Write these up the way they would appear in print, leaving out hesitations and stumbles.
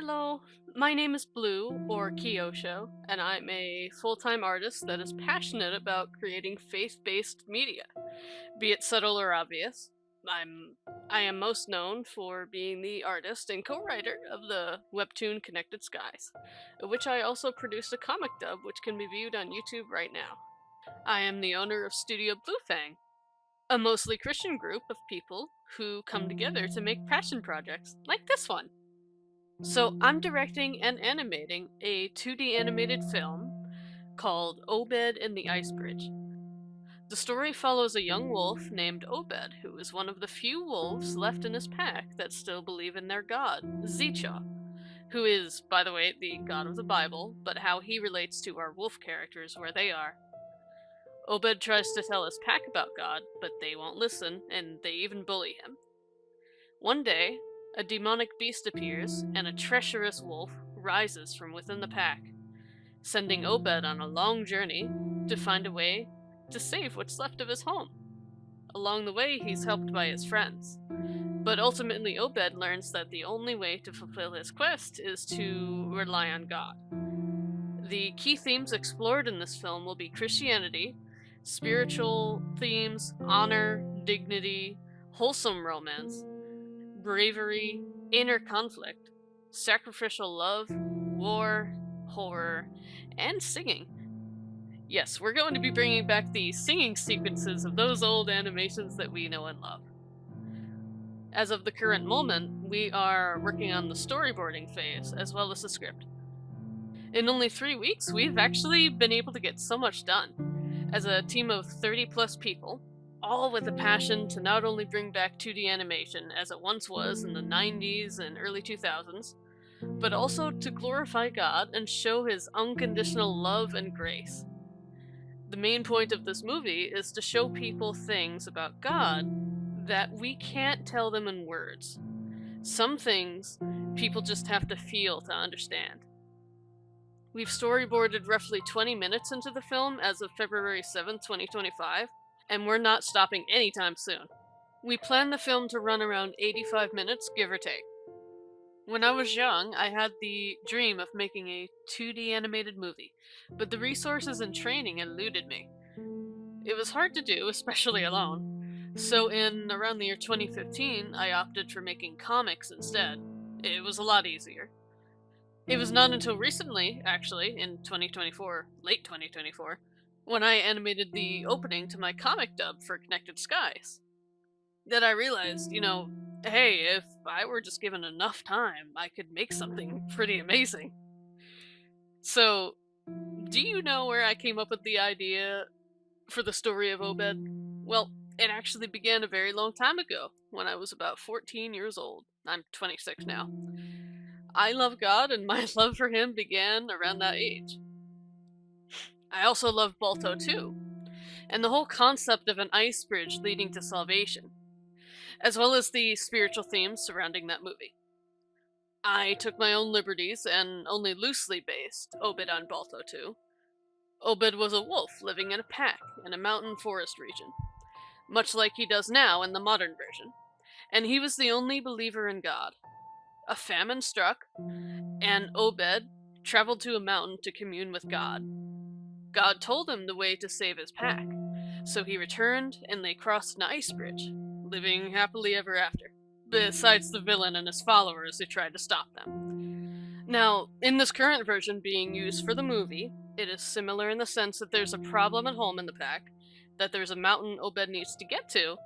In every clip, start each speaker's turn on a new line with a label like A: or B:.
A: Hello, my name is Blue, or Kyosho, and I'm a full-time artist that is passionate about creating faith-based media, be it subtle or obvious. I'm I am most known for being the artist and co-writer of the webtoon Connected Skies, which I also produced a comic dub which can be viewed on YouTube right now. I am the owner of Studio Bluefang, a mostly Christian group of people who come together to make passion projects like this one. So I'm directing and animating a 2D animated film called Obed and the Ice Bridge. The story follows a young wolf named Obed, who is one of the few wolves left in his pack that still believe in their god, Zicha, who is, by the way, the god of the Bible, but how he relates to our wolf characters where they are. Obed tries to tell his pack about God, but they won't listen, and they even bully him. One day, a demonic beast appears, and a treacherous wolf rises from within the pack, sending Obed on a long journey to find a way to save what's left of his home. Along the way, he's helped by his friends, but ultimately Obed learns that the only way to fulfill his quest is to rely on God. The key themes explored in this film will be Christianity, spiritual themes, honor, dignity, wholesome romance, bravery, inner conflict, sacrificial love, war, horror, and singing. Yes, we're going to be bringing back the singing sequences of those old animations that we know and love. As of the current moment, we are working on the storyboarding phase as well as the script. In only 3 weeks, we've actually been able to get so much done. As a team of 30 plus people, all with a passion to not only bring back 2D animation as it once was in the 90s and early 2000s, but also to glorify God and show his unconditional love and grace. The main point of this movie is to show people things about God that we can't tell them in words. Some things people just have to feel to understand. We've storyboarded roughly 20 minutes into the film as of February 7th, 2025, and we're not stopping anytime soon. We plan the film to run around 85 minutes, give or take. When I was young, I had the dream of making a 2D animated movie, but the resources and training eluded me. It was hard to do, especially alone. So in around the year 2015, I opted for making comics instead. It was a lot easier. It was not until recently, actually, in 2024, late 2024, when I animated the opening to my comic dub for Connected Skies, that I realized, hey, if I were just given enough time, I could make something pretty amazing. So, do you know where I came up with the idea for the story of Obed? Well, it actually began a very long time ago, when I was about 14 years old. I'm 26 now. I love God, and my love for him began around that age. I also love Balto too, and the whole concept of an ice bridge leading to salvation, as well as the spiritual themes surrounding that movie. I took my own liberties and only loosely based Obed on Balto too. Obed was a wolf living in a pack in a mountain forest region, much like he does now in the modern version, and he was the only believer in God. A famine struck, and Obed traveled to a mountain to commune with God. God told him the way to save his pack, so he returned and they crossed an ice bridge, living happily ever after, besides the villain and his followers who tried to stop them. Now, in this current version being used for the movie, it is similar in the sense that there's a problem at home in the pack, that there's a mountain Obed needs to get to,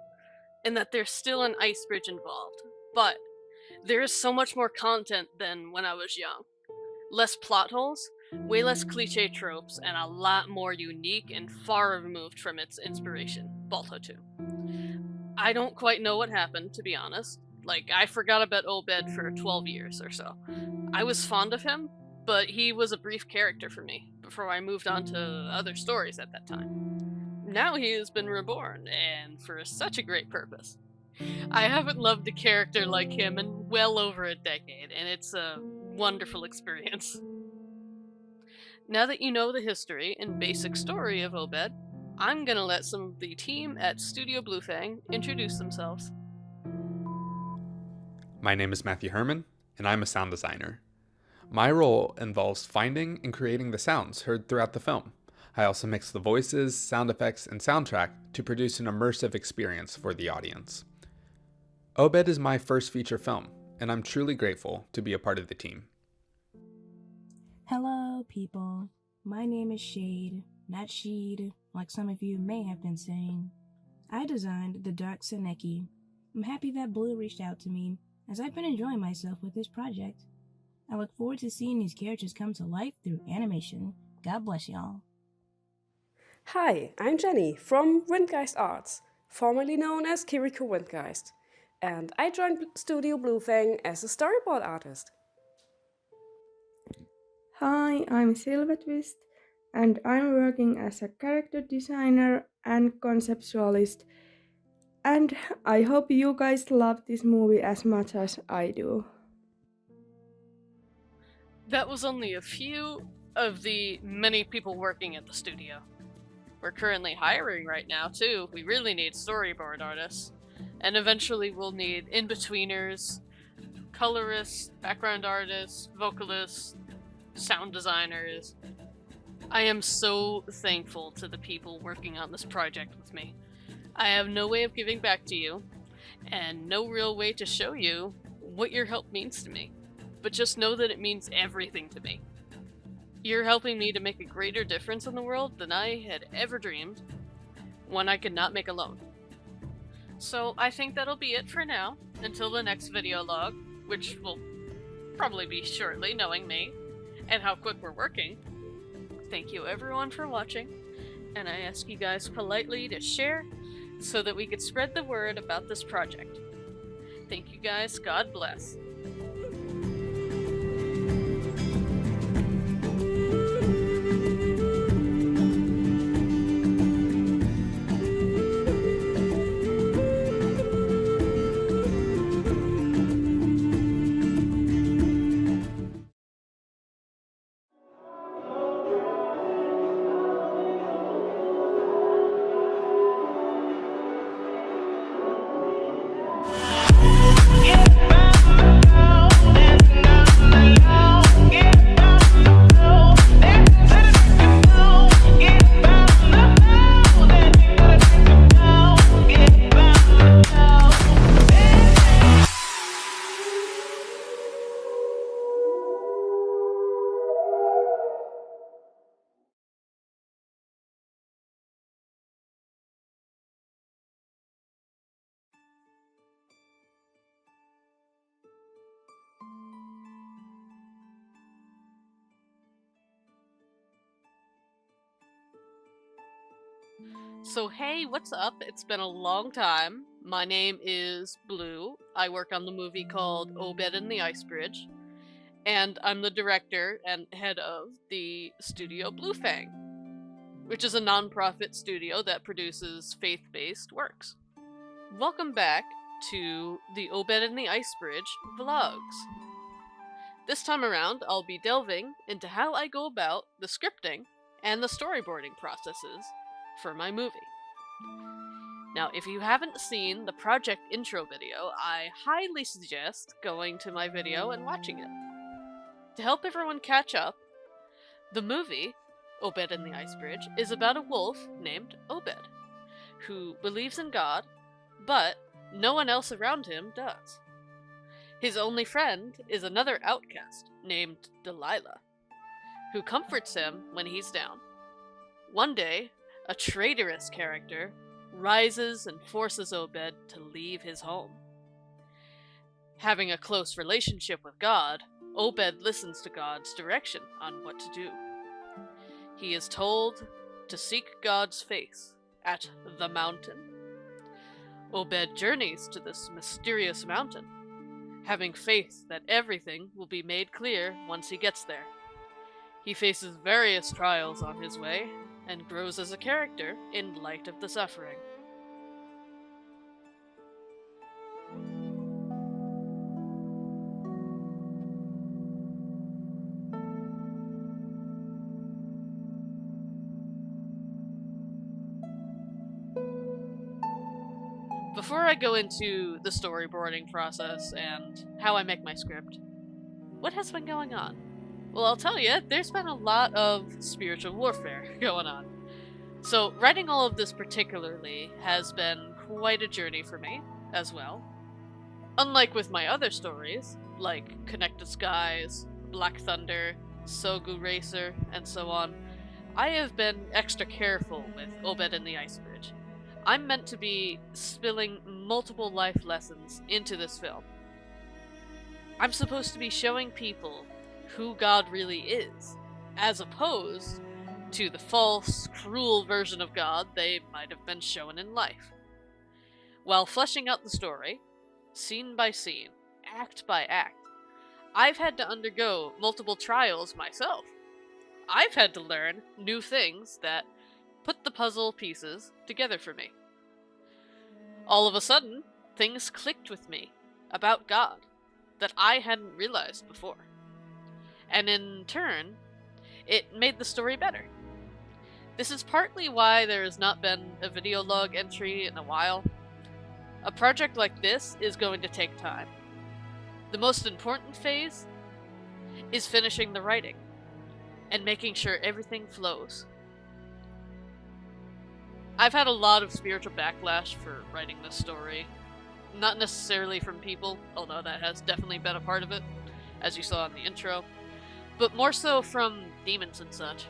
A: and that there's still an ice bridge involved. But there is so much more content than when I was young. Less plot holes, way less cliche tropes, and a lot more unique and far removed from its inspiration, Balto 2. I don't quite know what happened, to be honest. I forgot about Obed for 12 years or so. I was fond of him, but he was a brief character for me, before I moved on to other stories at that time. Now he has been reborn, and for such a great purpose. I haven't loved a character like him in well over a decade, and it's a wonderful experience. Now that you know the history and basic story of Obed, I'm gonna let some of the team at Studio Bluefang introduce themselves.
B: My name is Matthew Herman, and I'm a sound designer. My role involves finding and creating the sounds heard throughout the film. I also mix the voices, sound effects, and soundtrack to produce an immersive experience for the audience. Obed is my first feature film, and I'm truly grateful to be a part of the team.
C: Hello, people. My name is Shade, not Sheed, like some of you may have been saying. I designed the Dark Seneki. I'm happy that Blue reached out to me, as I've been enjoying myself with this project. I look forward to seeing these characters come to life through animation. God bless y'all.
D: Hi, I'm Jenny from Windgeist Arts, formerly known as Kiriko Windgeist, and I joined Studio Bluefang as a storyboard artist.
E: Hi, I'm Silvetwist, and I'm working as a character designer and conceptualist. And I hope you guys love this movie as much as I do.
A: That was only a few of the many people working at the studio. We're currently hiring right now, too. We really need storyboard artists. And eventually we'll need in-betweeners, colorists, background artists, vocalists, sound designers. I am so thankful to the people working on this project with me. I have no way of giving back to you, and no real way to show you what your help means to me. But just know that it means everything to me. You're helping me to make a greater difference in the world than I had ever dreamed, one I could not make alone. So I think that'll be it for now, until the next video log, which will probably be shortly, knowing me, and how quick we're working. Thank you everyone for watching, and I ask you guys politely to share so that we could spread the word about this project. Thank you guys, God bless. So hey, what's up? It's been a long time. My name is Blue. I work on the movie called Obed and the Ice Bridge, and I'm the director and head of the Studio Bluefang, which is a non-profit studio that produces faith-based works. Welcome back to the Obed and the Ice Bridge vlogs. This time around, I'll be delving into how I go about the scripting and the storyboarding processes for my movie. Now, if you haven't seen the project intro video, I highly suggest going to my video and watching it. To help everyone catch up, the movie, Obed and the Ice Bridge, is about a wolf named Obed, who believes in God, but no one else around him does. His only friend is another outcast named Delilah, who comforts him when he's down. One day, a traitorous character rises and forces Obed to leave his home. Having a close relationship with God, Obed listens to God's direction on what to do. He is told to seek God's face at the mountain. Obed journeys to this mysterious mountain, having faith that everything will be made clear once he gets there. He faces various trials on his way, and grows as a character in light of the suffering. Before I go into the storyboarding process and how I make my script, what has been going on? Well, I'll tell you, there's been a lot of spiritual warfare going on. So, writing all of this particularly has been quite a journey for me, as well. Unlike with my other stories, like Connected Skies, Black Thunder, Sogu Racer, and so on, I have been extra careful with Obed and the Ice Bridge. I'm meant to be spilling multiple life lessons into this film. I'm supposed to be showing people who God really is, as opposed to the false, cruel version of God they might have been shown in life. While fleshing out the story, scene by scene, act by act, I've had to undergo multiple trials myself. I've had to learn new things that put the puzzle pieces together for me. All of a sudden, things clicked with me about God that I hadn't realized before. And in turn, it made the story better. This is partly why there has not been a video log entry in a while. A project like this is going to take time. The most important phase is finishing the writing and making sure everything flows. I've had a lot of spiritual backlash for writing this story. Not necessarily from people, although that has definitely been a part of it, as you saw in the intro, but more so from demons and such.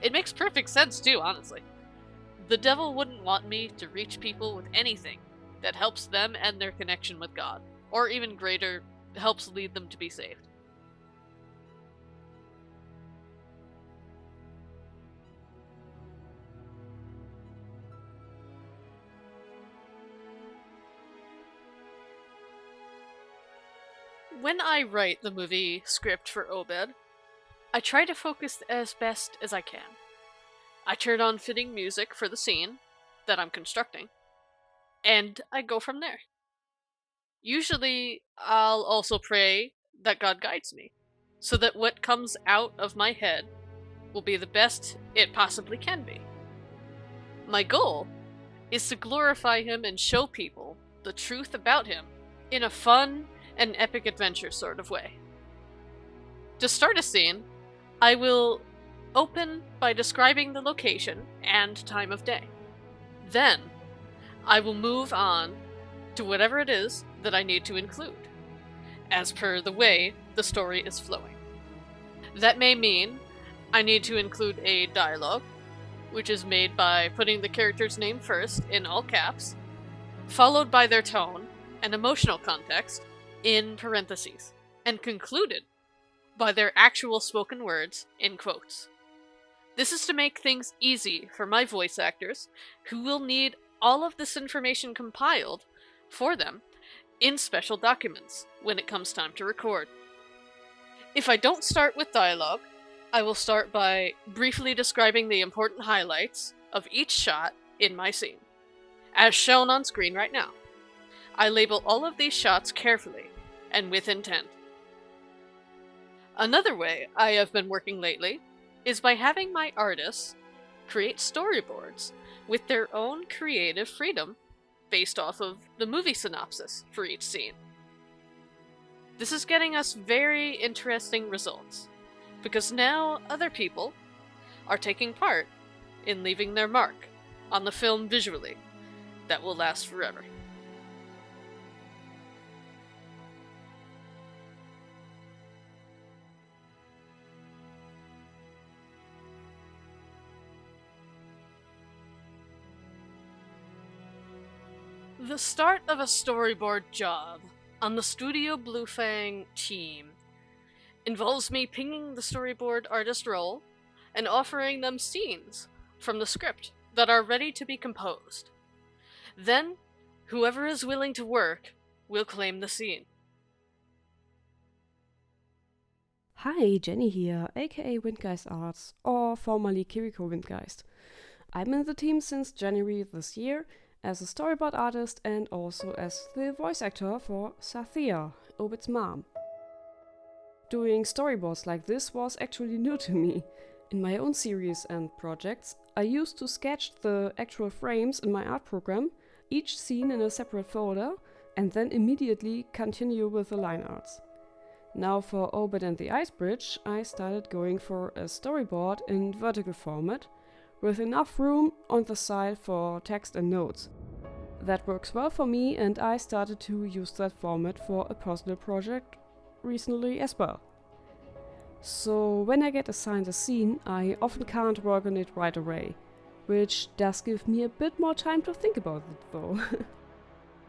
A: It makes perfect sense too, honestly. The devil wouldn't want me to reach people with anything that helps them and their connection with God, or even greater, helps lead them to be saved. When I write the movie script for Obed, I try to focus as best as I can. I turn on fitting music for the scene that I'm constructing, and I go from there. Usually, I'll also pray that God guides me, so that what comes out of my head will be the best it possibly can be. My goal is to glorify Him and show people the truth about Him in a fun and epic adventure sort of way. To start a scene, I will open by describing the location and time of day. Then, I will move on to whatever it is that I need to include, as per the way the story is flowing. That may mean I need to include a dialogue, which is made by putting the character's name first in all caps, followed by their tone and emotional context in parentheses, and concluded by their actual spoken words in quotes. This is to make things easy for my voice actors, who will need all of this information compiled for them in special documents when it comes time to record. If I don't start with dialogue, I will start by briefly describing the important highlights of each shot in my scene, as shown on screen right now. I label all of these shots carefully and with intent. Another way I have been working lately is by having my artists create storyboards with their own creative freedom based off of the movie synopsis for each scene. This is getting us very interesting results, because now other people are taking part in leaving their mark on the film visually that will last forever. The start of a storyboard job on the Studio Bluefang team involves me pinging the storyboard artist role and offering them scenes from the script that are ready to be composed. Then, whoever is willing to work will claim the scene.
D: Hi, Jenny here, aka Windgeist Arts, or formerly Kiriko Windgeist. I'm in the team since January this year as a storyboard artist and also as the voice actor for Sathia, Obed's mom. Doing storyboards like this was actually new to me. In my own series and projects, I used to sketch the actual frames in my art program, each scene in a separate folder, and then immediately continue with the line arts. Now for Obed and the Ice Bridge, I started going for a storyboard in vertical format, with enough room on the side for text and notes. That works well for me, and I started to use that format for a personal project recently as well. So when I get assigned a scene, I often can't work on it right away, which does give me a bit more time to think about it though.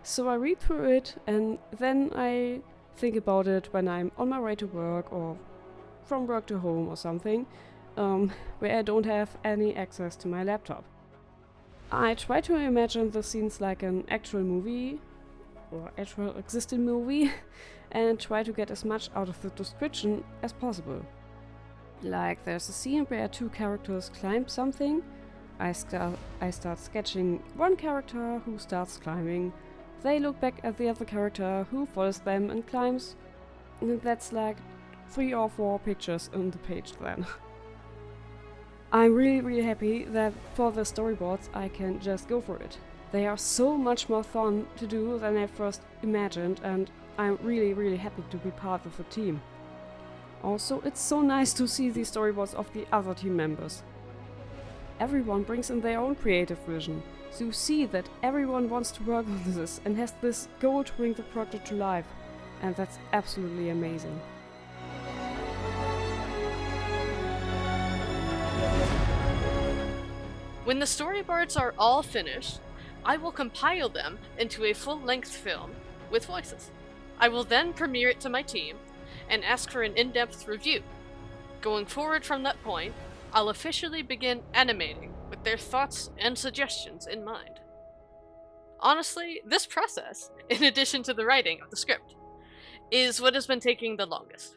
D: So I read through it and then I think about it when I'm on my way to work or from work to home or something, where I don't have any access to my laptop. I try to imagine the scenes like an actual movie or actual existing movie and try to get as much out of the description as possible. Like there's a scene where two characters climb something. I start sketching one character who starts climbing. They look back at the other character who follows them and climbs. And that's like 3 or 4 pictures on the page then. I'm really happy that for the storyboards I can just go for it. They are so much more fun to do than I first imagined, and I'm really happy to be part of the team. Also, it's so nice to see the storyboards of the other team members. Everyone brings in their own creative vision, so you see that everyone wants to work on this and has this goal to bring the project to life, and that's absolutely amazing.
A: When the storyboards are all finished, I will compile them into a full-length film with voices. I will then premiere it to my team and ask for an in-depth review. Going forward from that point, I'll officially begin animating with their thoughts and suggestions in mind. Honestly, this process, in addition to the writing of the script, is what has been taking the longest.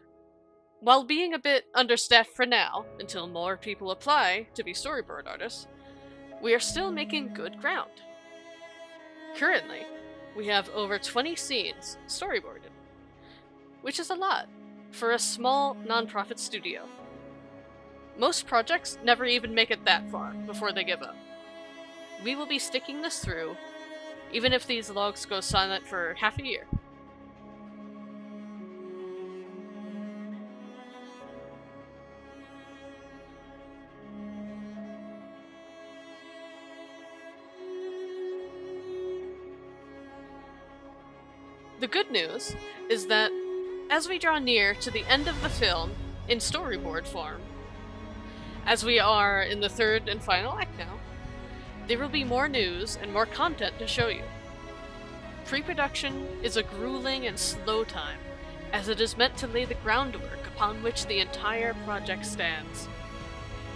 A: While being a bit understaffed for now, until more people apply to be storyboard artists, we are still making good ground. Currently, we have over 20 scenes storyboarded, which is a lot for a small non-profit studio. Most projects never even make it that far before they give up. We will be sticking this through, even if these logs go silent for half a year. The good news is that as we draw near to the end of the film in storyboard form, as we are in the 3rd and final act now, there will be more news and more content to show you. Pre-production is a grueling and slow time, as it is meant to lay the groundwork upon which the entire project stands.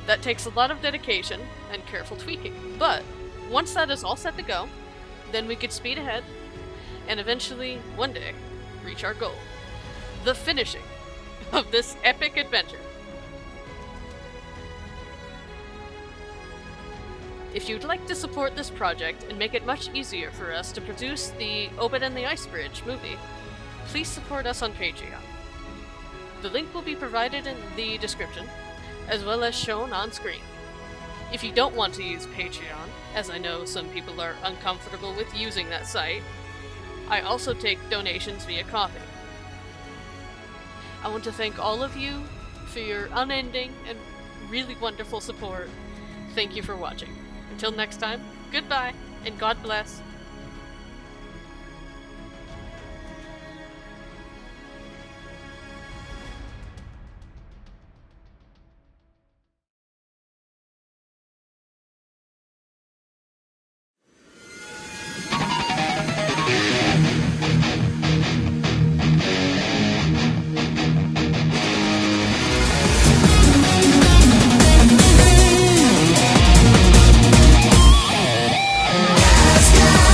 A: That takes a lot of dedication and careful tweaking, but once that is all set to go, then we could speed ahead and eventually, one day, reach our goal. The finishing of this epic adventure. If you'd like to support this project and make it much easier for us to produce the Obed and the Ice Bridge movie, please support us on Patreon. The link will be provided in the description, as well as shown on screen. If you don't want to use Patreon, as I know some people are uncomfortable with using that site, I also take donations via Ko-fi. I want to thank all of you for your unending and really wonderful support. Thank you for watching. Until next time, goodbye, and God bless.
F: Sky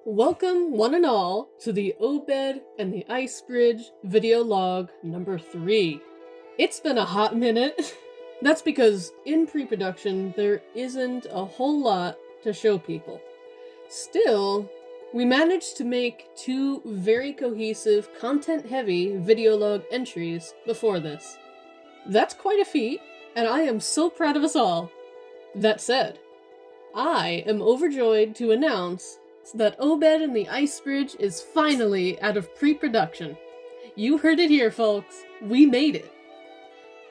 A: Welcome, one and all, to the Obed and the Ice Bridge video log number 3. It's been a hot minute. That's because in pre-production, there isn't a whole lot to show people. Still, we managed to make 2 very cohesive, content-heavy video log entries before this. That's quite a feat, and I am so proud of us all. That said, I am overjoyed to announce that Obed and the Ice Bridge is finally out of pre-production. You heard it here, folks. We made it.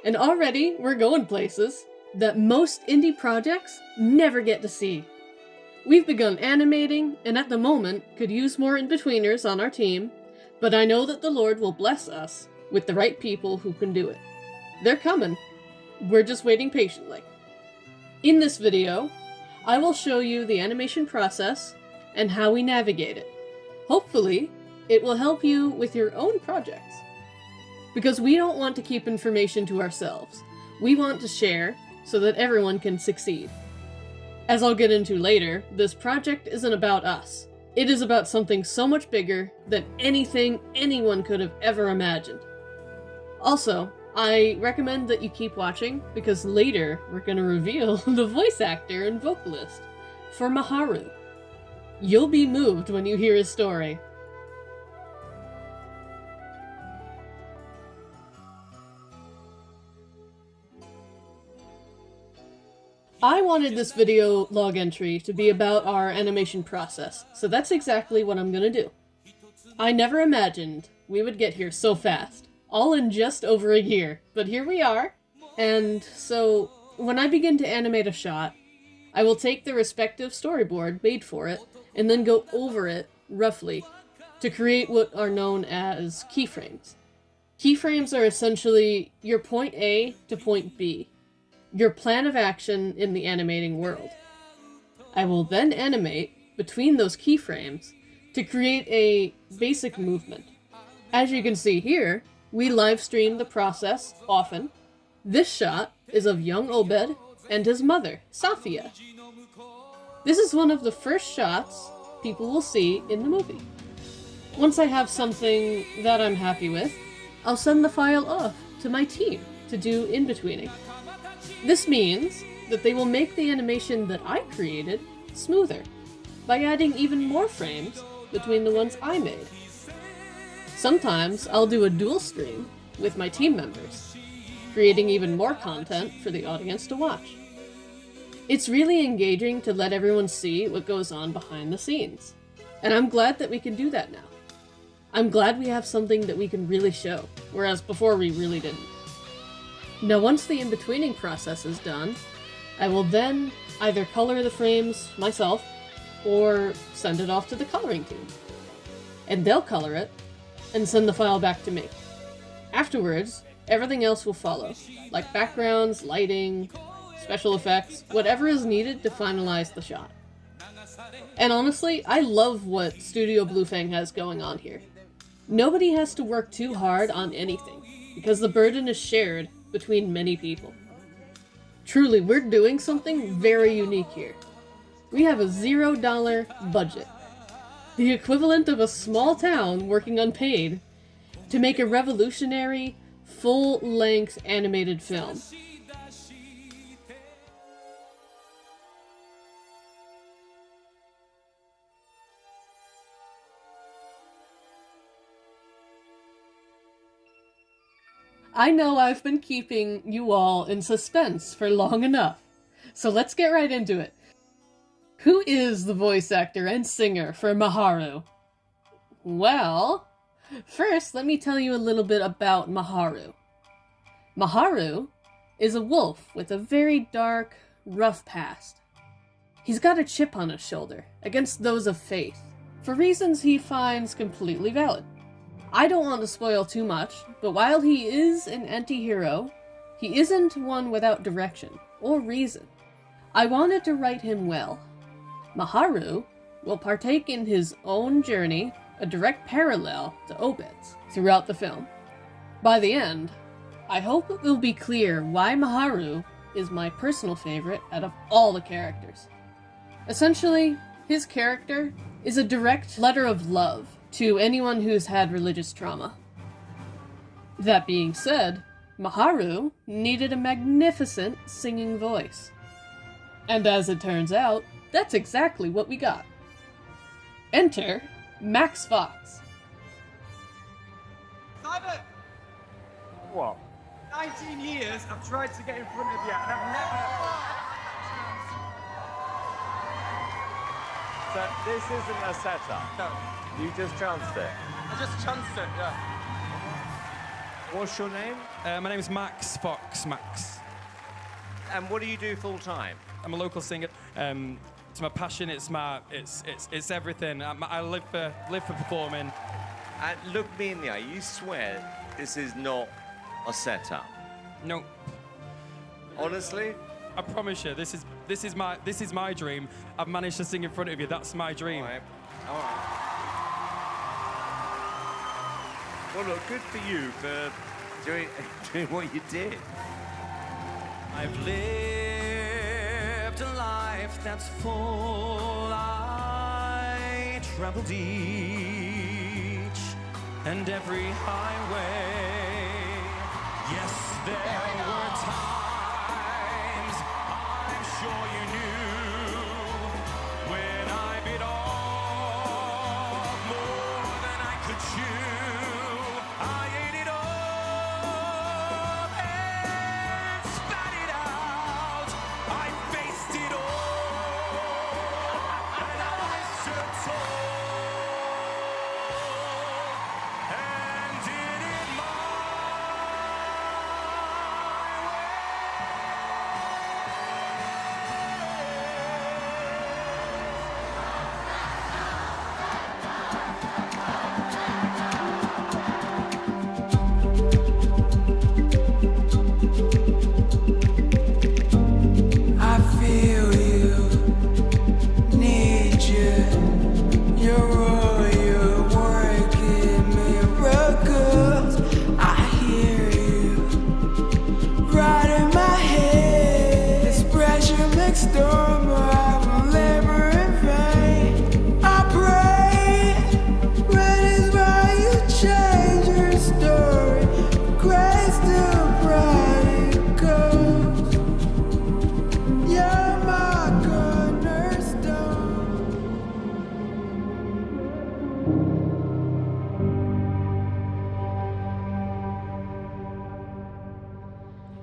A: And already we're going places that most indie projects never get to see. We've begun animating, and at the moment could use more in-betweeners on our team, but I know that the Lord will bless us with the right people who can do it. They're coming. We're just waiting patiently. In this video, I will show you the animation process and how we navigate it. Hopefully, it will help you with your own projects. Because we don't want to keep information to ourselves. We want to share so that everyone can succeed. As I'll get into later, this project isn't about us. It is about something so much bigger than anything anyone could have ever imagined. Also, I recommend that you keep watching because later we're going to reveal the voice actor and vocalist for Maharu. You'll be moved when you hear his story. I wanted this video log entry to be about our animation process, so that's exactly what I'm gonna do. I never imagined we would get here so fast, all in just over a year, but here we are. And so, when I begin to animate a shot, I will take the respective storyboard made for it, and then go over it, roughly, to create what are known as keyframes. Keyframes are essentially your point A to point B, your plan of action in the animating world. I will then animate between those keyframes to create a basic movement. As you can see here, we live stream the process often. This shot is of young Obed and his mother, Safia. This is one of the first shots people will see in the movie. Once I have something that I'm happy with, I'll send the file off to my team to do in-betweening. This means that they will make the animation that I created smoother by adding even more frames between the ones I made. Sometimes I'll do a dual stream with my team members, creating even more content for the audience to watch. It's really engaging to let everyone see what goes on behind the scenes, and I'm glad that we can do that now. I'm glad we have something that we can really show, whereas before we really didn't. Now once the in-betweening process is done, I will then either color the frames myself, or send it off to the coloring team. And they'll color it, and send the file back to me. Afterwards, everything else will follow, like backgrounds, lighting, special effects, whatever is needed to finalize the shot. And honestly, I love what Studio Bluefang has going on here. Nobody has to work too hard on anything, because the burden is shared between many people. Truly, we're doing something very unique here. We have a $0 budget, the equivalent of a small town working unpaid, to make a revolutionary, full-length animated film. I know I've been keeping you all in suspense for long enough, so let's get right into it. Who is the voice actor and singer for Maharu? Well, first let me tell you a little bit about Maharu. Maharu is a wolf with a very dark, rough past. He's got a chip on his shoulder against those of faith, for reasons he finds completely valid. I don't want to spoil too much, but while he is an anti-hero, he isn't one without direction or reason. I wanted to write him well. Maharu will partake in his own journey, a direct parallel to Obed's, throughout the film. By the end, I hope it will be clear why Maharu is my personal favorite out of all the characters. Essentially, his character is a direct letter of love to anyone who's had religious trauma. That being said, Maharu needed a magnificent singing voice. And as it turns out, that's exactly what we got. Enter Max Fox.
F: Simon!
G: What?
F: 19 years I've tried to get in front of you and I've never...
G: So this isn't a setup?
F: No,
G: You just chanced it?
F: I just chanced it, yeah.
G: What's your name?
H: My name's Max Fox, Max.
G: And what do you do full time?
H: I'm a local singer. It's my passion. It's everything. I live for performing.
G: And look me in the eye. You swear this is not a setup?
H: No,
G: Honestly?
H: I promise you, this is my dream. I've managed to sing in front of you. That's my dream.
G: All right. All right. Well, look, good for you for doing what you did.
H: I've lived a life that's full. I traveled each and every highway. Yes, there were times I'm sure you knew when I bit off more than I could chew. I ate it all and spat it out. I faced it all and I stood tall and did it my
I: I feel you, need you. You're working miracles. I hear you right in my head. This pressure makes storm. I will labor in vain. I pray, red is why you change your story. Grace to pride it goes. You're my cornerstone.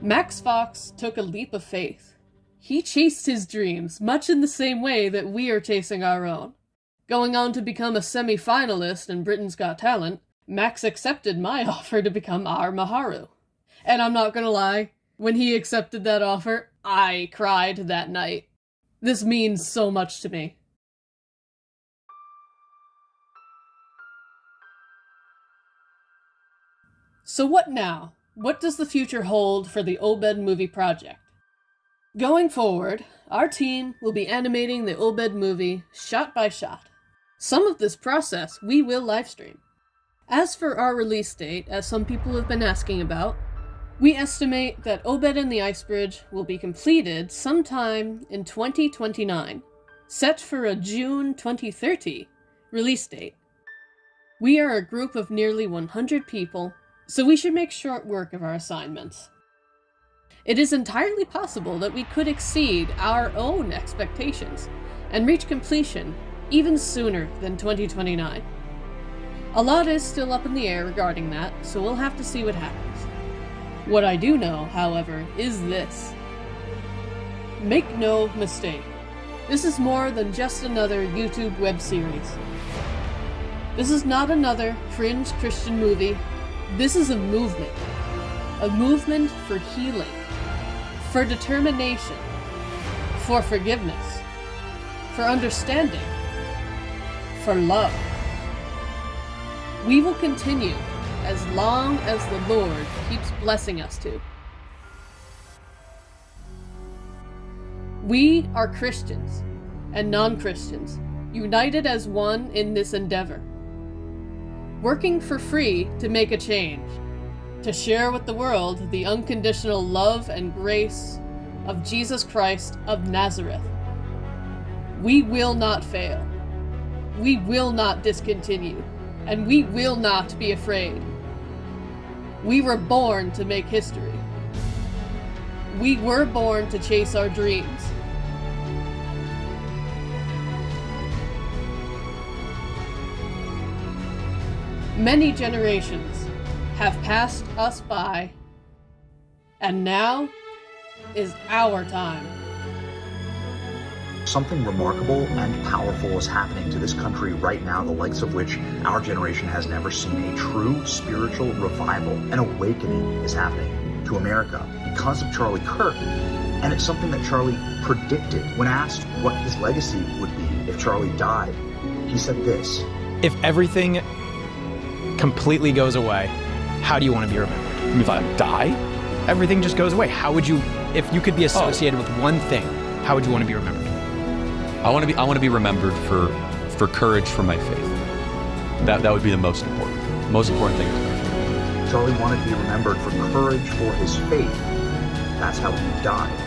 A: Max Fox took a leap of faith. He chased his dreams, much in the same way that we are chasing our own. Going on to become a semi-finalist in Britain's Got Talent, Max accepted my offer to become our Maharu. And I'm not gonna lie, when he accepted that offer, I cried that night. This means so much to me. So what now? What does the future hold for the Obed movie project? Going forward, our team will be animating the Obed movie shot by shot. Some of this process we will livestream. As for our release date, as some people have been asking about, we estimate that Obed and the Ice Bridge will be completed sometime in 2029, set for a June 2030 release date. We are a group of nearly 100 people, so we should make short work of our assignments. It is entirely possible that we could exceed our own expectations and reach completion even sooner than 2029. A lot is still up in the air regarding that, so we'll have to see what happens. What I do know, however, is this. Make no mistake, this is more than just another YouTube web series. This is not another fringe Christian movie. This is a movement for healing, for determination, for forgiveness, for understanding, for love. We will continue as long as the Lord keeps blessing us to. We are Christians and non-Christians, united as one in this endeavor, working for free to make a change, to share with the world the unconditional love and grace of Jesus Christ of Nazareth. We will not fail. We will not discontinue, and we will not be afraid. We were born to make history. We were born to chase our dreams. Many generations have passed us by, and now is our time.
J: Something remarkable and powerful is happening to this country right now, the likes of which our generation has never seen. A true spiritual revival, an awakening is happening to America because of Charlie Kirk. And it's something that Charlie predicted. When asked what his legacy would be if Charlie died, he said this:
K: if everything completely goes away, how do you want to be remembered?
L: If I die?
K: Everything just goes away. How would you, if you could be associated with one thing, how would you want to be remembered?
L: I want to be remembered for courage for my faith. That would be the most important thing to me.
J: Charlie wanted to be remembered for courage for his faith. That's how he died.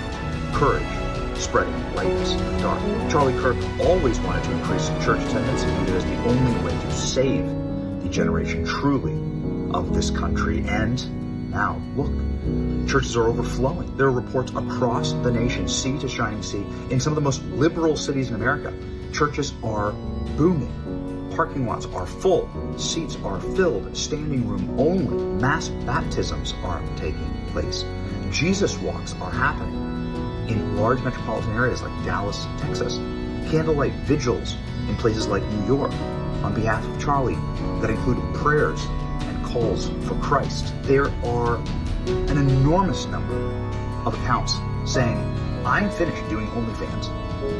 J: Courage, spreading light in the dark. Charlie Kirk always wanted to increase church attendance. He viewed it as the only way to save the generation truly of this country. And now, look, churches are overflowing. There are reports across the nation, sea to shining sea, in some of the most liberal cities in America. Churches are booming. Parking lots are full. Seats are filled. Standing room only. Mass baptisms are taking place. Jesus walks are happening in large metropolitan areas like Dallas, Texas. Candlelight vigils in places like New York on behalf of Charlie that include prayers and calls for Christ. There are an enormous number of accounts saying, I'm finished doing OnlyFans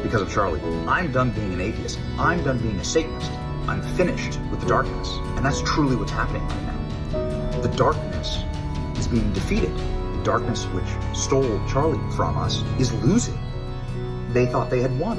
J: because of Charlie. I'm done being an atheist. I'm done being a Satanist. I'm finished with the darkness. And that's truly what's happening right now. The darkness is being defeated. The darkness which stole Charlie from us is losing. They thought they had won.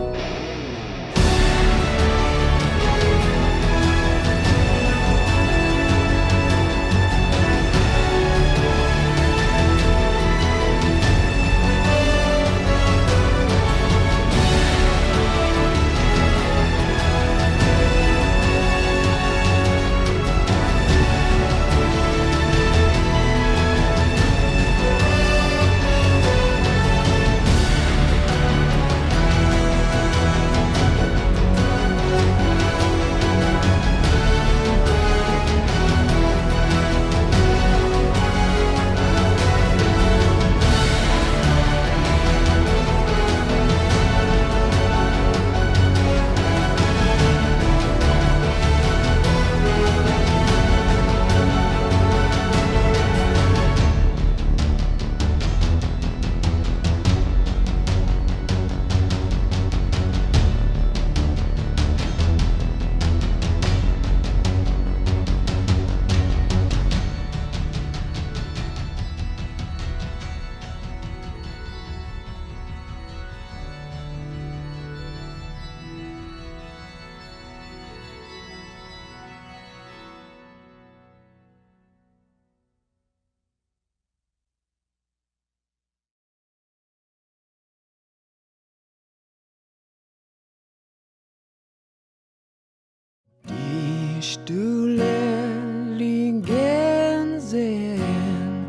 I: Die Stühle liegen sehen,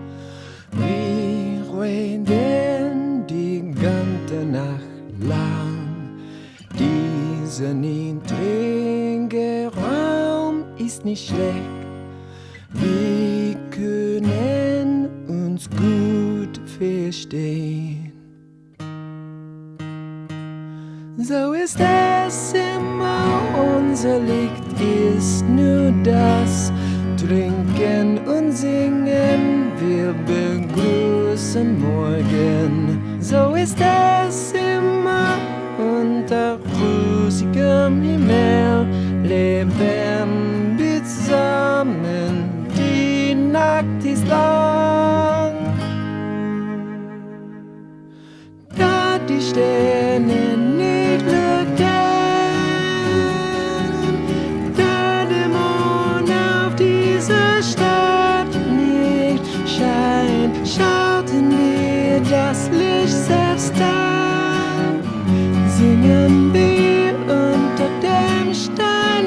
I: wir reden die ganze Nacht lang. Dieser niedrige Raum ist nicht schlecht, wir können uns gut verstehen. So ist es immer, unser Licht ist nur das. Trinken und singen, wir begrüßen morgen. So ist es immer, unter rosigem Himmel. Leben wir zusammen, die Nacht ist lang. Da die Sterne nicht leuchten, da der Mond auf diese Stadt nicht scheint, schauten wir das Licht selbst an, singen wir unter dem Stein.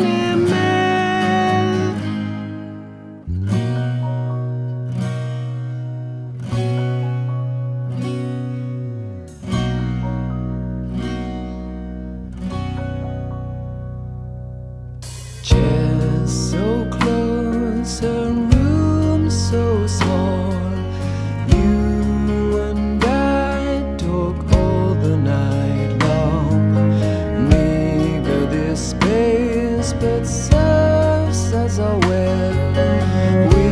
I: place but serves as a well. We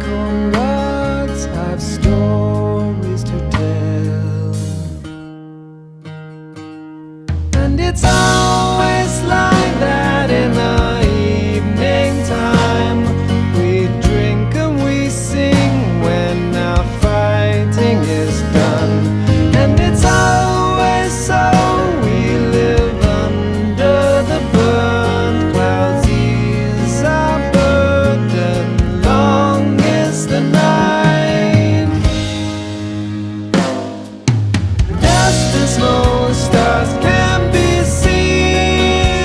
I: comrades have stories to tell, and it's always like that in the evening time. We drink and we sing when our fighting is done, and it's always so. We live under the burnt clouds, ease our burden, long is the night. Dust and small stars can be seen.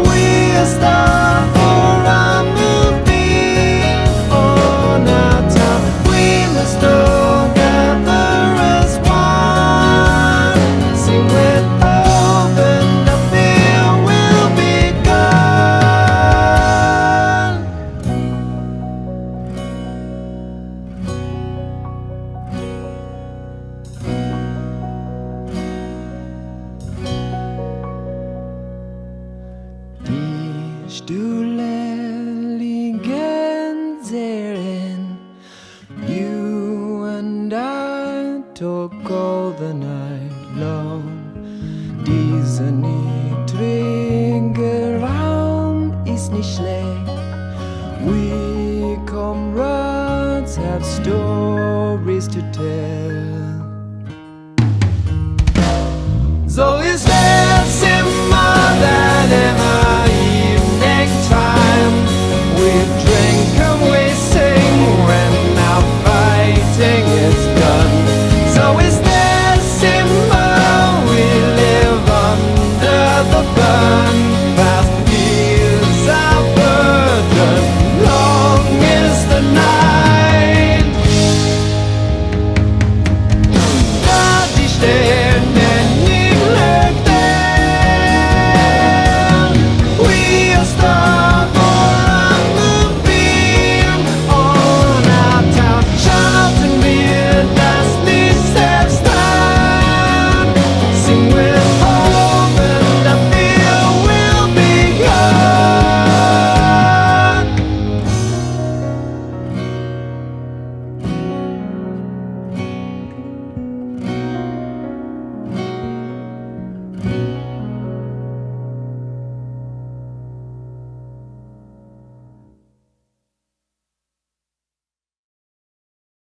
I: We are starved for our moonbeam on our top. We must all gather as one. Sing with hope and the fear will be gone. Die Stühle liegen therein. You and I talk all the night long. Dieser niedrige Raum ist nicht schlecht. We comrades have stories to tell.